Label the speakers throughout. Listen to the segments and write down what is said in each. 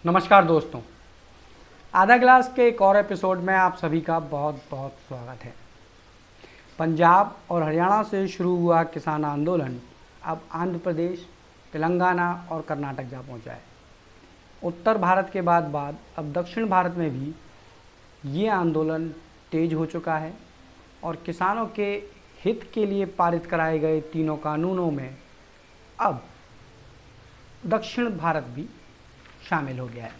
Speaker 1: नमस्कार दोस्तों। आधा ग्लास के एक और एपिसोड में आप सभी का बहुत बहुत स्वागत है। पंजाब और हरियाणा से शुरू हुआ किसान आंदोलन अब आंध्र प्रदेश, तेलंगाना और कर्नाटक जा पहुंचा है। उत्तर भारत के बाद अब दक्षिण भारत में भी ये आंदोलन तेज हो चुका है और किसानों के हित के लिए पारित कराए गए तीनों कानूनों में अब दक्षिण भारत भी शामिल हो गया है।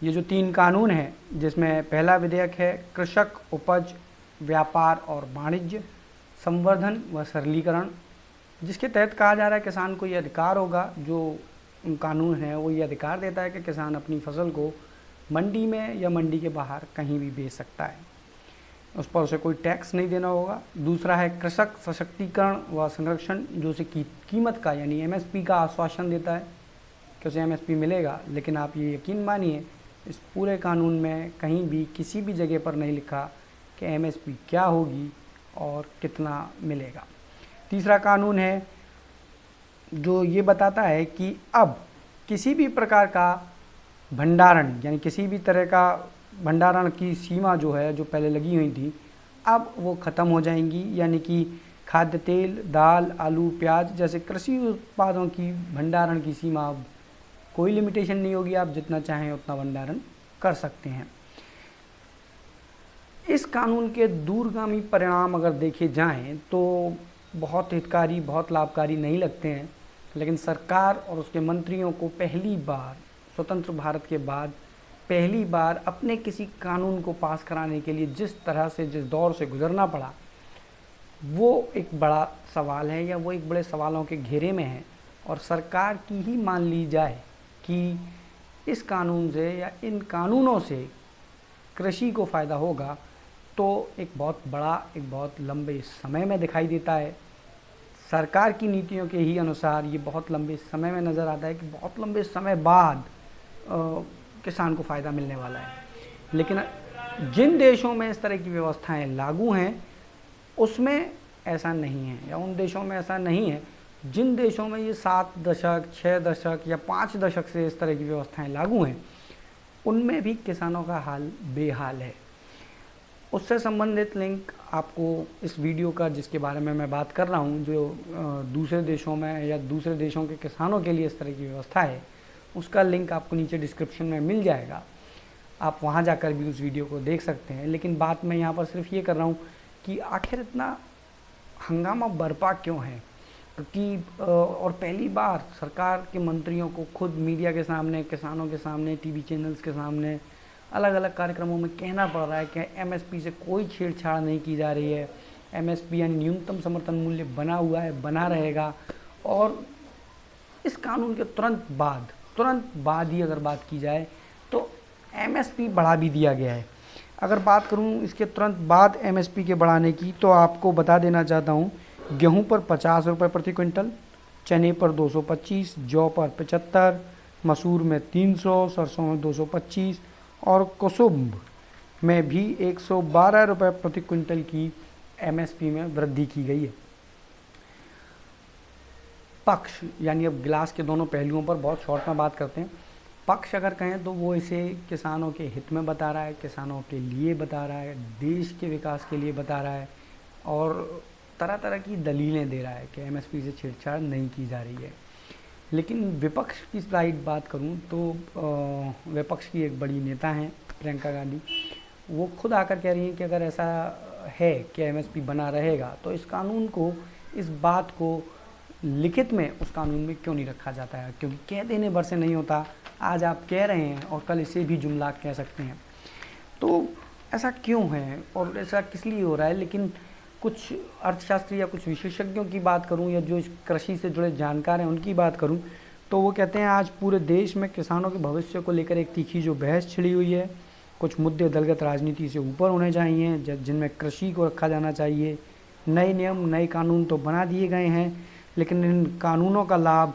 Speaker 1: ये जो 3 कानून हैं, जिसमें पहला विधेयक है कृषक उपज व्यापार और वाणिज्य संवर्धन व सरलीकरण, जिसके तहत कहा जा रहा है किसान को ये अधिकार होगा, जो कानून है वो ये अधिकार देता है कि किसान अपनी फसल को मंडी में या मंडी के बाहर कहीं भी बेच सकता है, उस पर उसे कोई टैक्स नहीं देना होगा। दूसरा है कृषक सशक्तिकरण व संरक्षण, जो उसे कीमत का यानी एमएसपी का आश्वासन देता है कि उसे एमएसपी मिलेगा। लेकिन आप ये यकीन मानिए, इस पूरे कानून में कहीं भी किसी भी जगह पर नहीं लिखा कि एमएसपी क्या होगी और कितना मिलेगा। तीसरा कानून है जो ये बताता है कि अब किसी भी प्रकार का भंडारण यानी किसी भी तरह का भंडारण की सीमा जो है, जो पहले लगी हुई थी, अब वो ख़त्म हो जाएंगी। यानी कि खाद्य तेल, दाल, आलू, प्याज जैसे कृषि उत्पादों की भंडारण की सीमा अब कोई लिमिटेशन नहीं होगी, आप जितना चाहें उतना भंडारण कर सकते हैं। इस कानून के दूरगामी परिणाम अगर देखे जाएं तो बहुत हितकारी, बहुत लाभकारी नहीं लगते हैं, लेकिन सरकार और उसके मंत्रियों को पहली बार स्वतंत्र भारत के बाद पहली बार अपने किसी कानून को पास कराने के लिए जिस तरह से जिस दौर से गुजरना पड़ा, वो एक बड़ा सवाल है या वो एक बड़े सवालों के घेरे में है। और सरकार की ही मान ली जाए कि इस कानून से या इन कानूनों से कृषि को फ़ायदा होगा, तो एक बहुत बड़ा, एक बहुत लंबे समय में दिखाई देता है। सरकार की नीतियों के ही अनुसार ये बहुत लंबे समय में नज़र आता है कि बहुत लंबे समय बाद किसान को फ़ायदा मिलने वाला है। लेकिन जिन देशों में इस तरह की व्यवस्थाएं लागू हैं उसमें ऐसा नहीं है, या उन देशों में ऐसा नहीं है जिन देशों में ये 7 दशक, 6 दशक या 5 दशक से इस तरह की व्यवस्थाएं लागू हैं, उनमें भी किसानों का हाल बेहाल है। उससे संबंधित लिंक आपको इस वीडियो का, जिसके बारे में मैं बात कर रहा हूँ, जो दूसरे देशों में या दूसरे देशों के किसानों के लिए इस तरह की व्यवस्था है, उसका लिंक आपको नीचे डिस्क्रिप्शन में मिल जाएगा। आप वहाँ जाकर भी उस वीडियो को देख सकते हैं। लेकिन बात मैं यहाँ पर सिर्फ ये कर रहा हूँ कि आखिर इतना हंगामा बरपा क्यों है, क्योंकि और पहली बार सरकार के मंत्रियों को खुद मीडिया के सामने, किसानों के सामने, टीवी चैनल्स के सामने, अलग अलग कार्यक्रमों में कहना पड़ रहा है कि एमएसपी से कोई छेड़छाड़ नहीं की जा रही है, एमएसपी यानी न्यूनतम समर्थन मूल्य बना हुआ है, बना रहेगा। और इस कानून के तुरंत बाद ही अगर बात की जाए तो एमएसपी बढ़ा भी दिया गया है। अगर बात करूं इसके तुरंत बाद एमएसपी के बढ़ाने की, तो आपको बता देना चाहता हूं, गेहूं पर 50 रुपये प्रति क्विंटल, चने पर 225, जौ पर 75, मसूर में 300, सरसों में 225 और कुसुम्भ में भी 112 रुपये प्रति क्विंटल की एमएसपी में वृद्धि की गई है। पक्ष यानी अब गिलास के दोनों पहलुओं पर बहुत शॉर्ट में बात करते हैं। पक्ष अगर कहें तो वो इसे किसानों के हित में बता रहा है, किसानों के लिए बता रहा है, देश के विकास के लिए बता रहा है और तरह तरह की दलीलें दे रहा है कि एमएसपी से छेड़छाड़ नहीं की जा रही है। लेकिन विपक्ष की साइड बात करूं तो विपक्ष की एक बड़ी नेता हैं प्रियंका गांधी, वो खुद आकर कह रही हैं कि अगर ऐसा है कि एमएसपी बना रहेगा तो इस कानून को, इस बात को लिखित में उस कानून में क्यों नहीं रखा जाता है, क्योंकि कह देने भर से नहीं होता। आज आप कह रहे हैं और कल इसे भी जुमला कह सकते हैं। तो ऐसा क्यों है और ऐसा किस लिए हो रहा है। लेकिन कुछ अर्थशास्त्री या कुछ विशेषज्ञों की बात करूं या जो इस कृषि से जुड़े जानकार हैं उनकी बात करूं, तो वो कहते हैं आज पूरे देश में किसानों के भविष्य को लेकर एक तीखी जो बहस छिड़ी हुई है। कुछ मुद्दे दलगत राजनीति से ऊपर होने चाहिए, जिनमें कृषि को रखा जाना चाहिए। नए नियम, नए कानून तो बना दिए गए हैं, लेकिन इन कानूनों का लाभ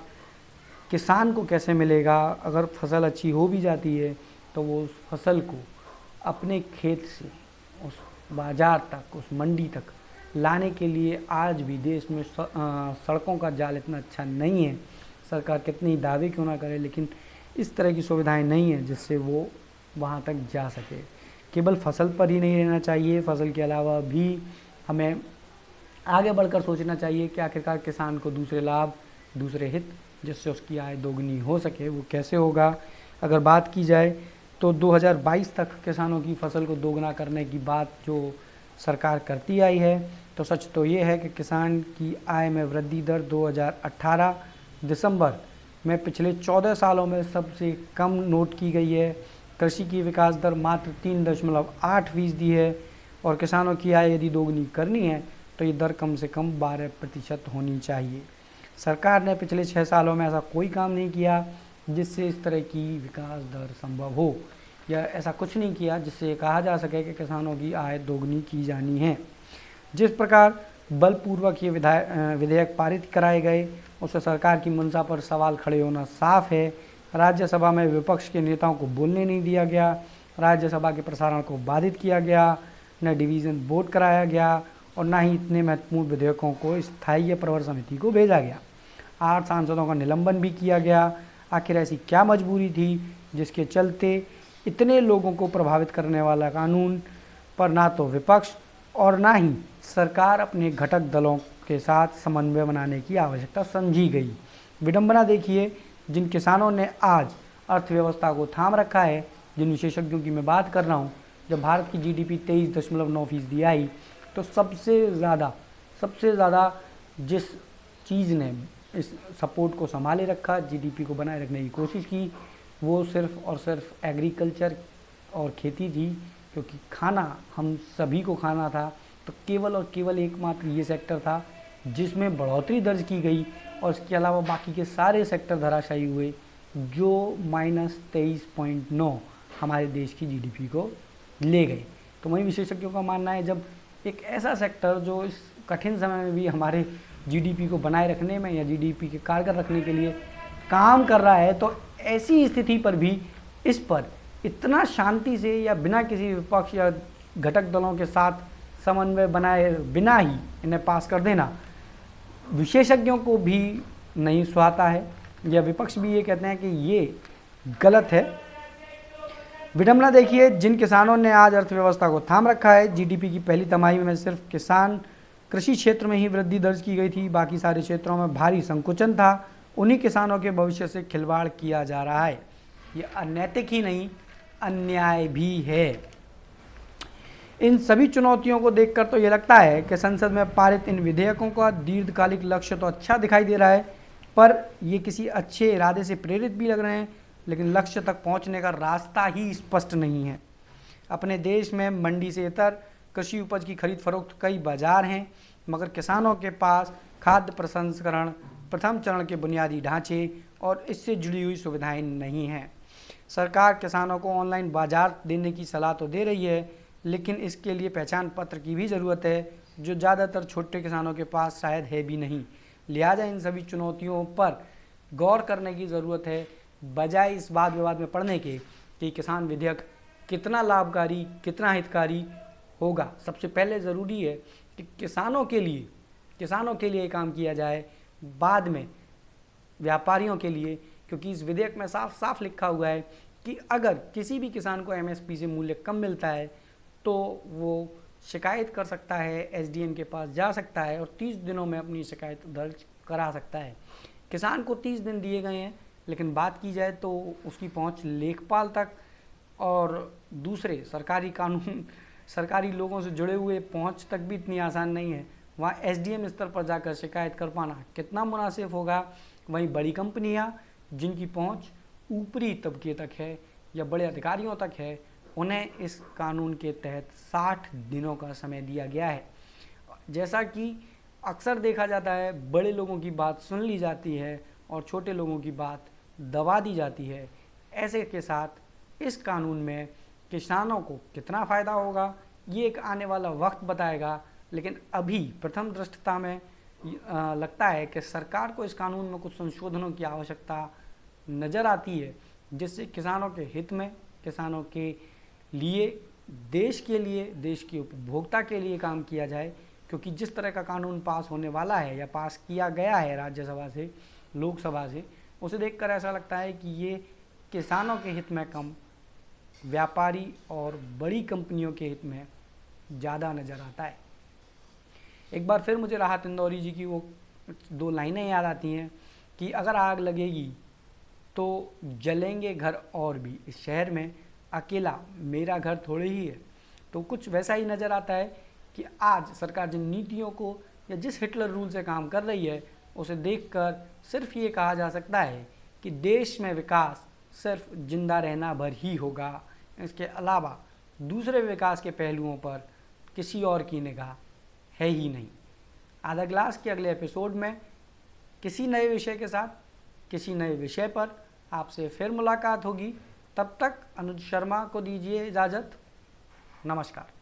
Speaker 1: किसान को कैसे मिलेगा। अगर फसल अच्छी हो भी जाती है तो वो उस फसल को अपने खेत से उस बाज़ार तक, उस मंडी तक लाने के लिए आज भी देश में सड़कों का जाल इतना अच्छा नहीं है। सरकार कितने ही दावे क्यों ना करे, लेकिन इस तरह की सुविधाएं नहीं हैं जिससे वो वहाँ तक जा सके। केवल फसल पर ही नहीं रहना चाहिए, फसल के अलावा भी हमें आगे बढ़कर सोचना चाहिए कि आखिरकार किसान को दूसरे लाभ, दूसरे हित जिससे उसकी आय दोगुनी हो सके, वो कैसे होगा। अगर बात की जाए तो 2022 तक किसानों की फसल को दोगुना करने की बात जो सरकार करती आई है, तो सच तो ये है कि किसान की आय में वृद्धि दर 2018 दिसंबर में पिछले 14 सालों में सबसे कम नोट की गई है। कृषि की विकास दर मात्र 3.8% है और किसानों की आय यदि दोगुनी करनी है तो ये दर कम से कम 12% होनी चाहिए। सरकार ने पिछले 6 सालों में ऐसा कोई काम नहीं किया जिससे इस तरह की विकास दर संभव हो, या ऐसा कुछ नहीं किया जिससे कहा जा सके कि किसानों की आय दोगुनी की जानी है। जिस प्रकार बलपूर्वक ये विधेयक पारित कराए गए, उससे सरकार की मंशा पर सवाल खड़े होना साफ है। राज्यसभा में विपक्ष के नेताओं को बोलने नहीं दिया गया, राज्यसभा के प्रसारण को बाधित किया गया, न डिवीज़न वोट कराया गया और न ही इतने महत्वपूर्ण विधेयकों को स्थायी प्रवर समिति को भेजा गया। 8 सांसदों का निलंबन भी किया गया। आखिर ऐसी क्या मजबूरी थी जिसके चलते इतने लोगों को प्रभावित करने वाला कानून पर ना तो विपक्ष और ना ही सरकार अपने घटक दलों के साथ समन्वय बनाने की आवश्यकता समझी गई। विडंबना देखिए, जिन किसानों ने आज अर्थव्यवस्था को थाम रखा है, जिन विशेषज्ञों की मैं बात कर रहा हूँ, जब भारत की जीडीपी 23.9% आई तो सबसे ज़्यादा जिस चीज़ ने इस सपोर्ट को संभाले रखा, जीडीपी को बनाए रखने की कोशिश की, वो सिर्फ और सिर्फ एग्रीकल्चर और खेती थी, क्योंकि खाना हम सभी को खाना था। तो केवल और केवल एकमात्र ये सेक्टर था जिसमें बढ़ोतरी दर्ज की गई और इसके अलावा बाकी के सारे सेक्टर धराशायी हुए, जो -23.9 हमारे देश की जीडीपी को ले गए। तो वहीं विशेषज्ञों का मानना है, जब एक ऐसा सेक्टर जो इस कठिन समय में भी हमारे जीडीपी को बनाए रखने में या जीडीपी के कारगर रखने के लिए काम कर रहा है, तो ऐसी स्थिति पर भी इस पर इतना शांति से या बिना किसी विपक्ष या घटक दलों के साथ समन्वय बनाए बिना ही इन्हें पास कर देना विशेषज्ञों को भी नहीं सुहाता है, या विपक्ष भी ये कहते हैं कि ये गलत है। विडंबना देखिए, जिन किसानों ने आज अर्थव्यवस्था को थाम रखा है, जीडीपी की पहली तिमाही में सिर्फ कृषि क्षेत्र में ही वृद्धि दर्ज की गई थी, बाकी सारे क्षेत्रों में भारी संकुचन था। उन्हीं किसानों के भविष्य से खिलवाड़ किया जा रहा है। ये अनैतिक ही नहीं, अन्याय भी है। इन सभी चुनौतियों को देखकर तो ये लगता है कि संसद में पारित इन विधेयकों का दीर्घकालिक लक्ष्य तो अच्छा दिखाई दे रहा है, पर ये किसी अच्छे इरादे से प्रेरित भी लग रहे हैं, लेकिन लक्ष्य तक पहुंचने का रास्ता ही स्पष्ट नहीं है। अपने देश में मंडी से इतर कृषि उपज की खरीद फरोख्त कई बाजार हैं, मगर किसानों के पास खाद्य प्रसंस्करण, प्रथम चरण के बुनियादी ढांचे और इससे जुड़ी हुई सुविधाएं नहीं हैं। सरकार किसानों को ऑनलाइन बाजार देने की सलाह तो दे रही है, लेकिन इसके लिए पहचान पत्र की भी ज़रूरत है, जो ज़्यादातर छोटे किसानों के पास शायद है भी नहीं। लिहाजा इन सभी चुनौतियों पर गौर करने की ज़रूरत है, बजाय इस वाद विवाद में पड़ने के कि किसान विधेयक कितना लाभकारी, कितना हितकारी होगा। सबसे पहले ज़रूरी है कि किसानों के लिए काम किया जाए, बाद में व्यापारियों के लिए, क्योंकि इस विधेयक में साफ साफ लिखा हुआ है कि अगर किसी भी किसान को एमएसपी से मूल्य कम मिलता है तो वो शिकायत कर सकता है, एसडीएम के पास जा सकता है और 30 दिनों में अपनी शिकायत दर्ज करा सकता है। किसान को 30 दिन दिए गए हैं, लेकिन बात की जाए तो उसकी पहुंच लेखपाल तक और दूसरे सरकारी कानून, सरकारी लोगों से जुड़े हुए पहुंच तक भी इतनी आसान नहीं है। वहाँ एसडीएम स्तर पर जाकर शिकायत कर पाना कितना मुनासिब होगा। वहीं बड़ी कंपनियाँ जिनकी पहुंच ऊपरी तबके तक है या बड़े अधिकारियों तक है, उन्हें इस कानून के तहत 60 दिनों का समय दिया गया है। जैसा कि अक्सर देखा जाता है, बड़े लोगों की बात सुन ली जाती है और छोटे लोगों की बात दबा दी जाती है। ऐसे के साथ इस कानून में किसानों को कितना फ़ायदा होगा, ये एक आने वाला वक्त बताएगा, लेकिन अभी प्रथम दृष्टता में लगता है कि सरकार को इस कानून में कुछ संशोधनों की आवश्यकता नज़र आती है, जिससे किसानों के हित में, किसानों के लिए, देश के लिए, देश के उपभोक्ता के लिए काम किया जाए। क्योंकि जिस तरह का कानून पास होने वाला है या पास किया गया है राज्यसभा से, लोकसभा से, उसे देखकर ऐसा लगता है कि ये किसानों के हित में कम, व्यापारी और बड़ी कंपनियों के हित में ज़्यादा नज़र आता है। एक बार फिर मुझे राहत इंदौरी जी की वो 2 लाइनें याद आती हैं कि अगर आग लगेगी तो जलेंगे घर और भी, इस शहर में अकेला मेरा घर थोड़े ही है। तो कुछ वैसा ही नज़र आता है कि आज सरकार जिन नीतियों को या जिस हिटलर रूल से काम कर रही है उसे देखकर सिर्फ ये कहा जा सकता है कि देश में विकास सिर्फ जिंदा रहना भर ही होगा। इसके अलावा दूसरे विकास के पहलुओं पर किसी और की निगाह है ही नहीं। आधा ग्लास के अगले एपिसोड में किसी नए विषय के साथ, किसी नए विषय पर आपसे फिर मुलाकात होगी। तब तक अनुज शर्मा को दीजिए इजाज़त। नमस्कार।